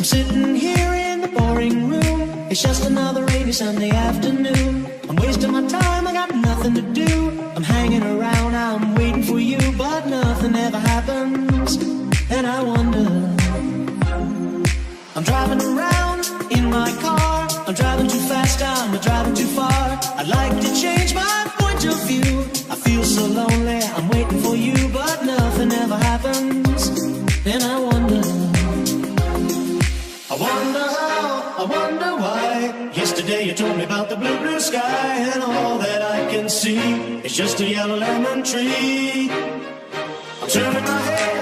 sitting here in the boring room. It's just another rainy Sunday afternoon. I'm wasting my time, I got nothing to do. I'm hanging around, I'm waiting for you, but nothing ever happens. And I wonder, I'm driving around in my car. I'm driving too fast, I'm driving too far. I'd like to change my point of view. I feel so lonely, I'm waiting for you, but nothing ever happens. And I wonder how, I wonder why. Yesterday you told me about the blue, blue sky, and all that I can see is just a yellow lemon tree. I'm turning my head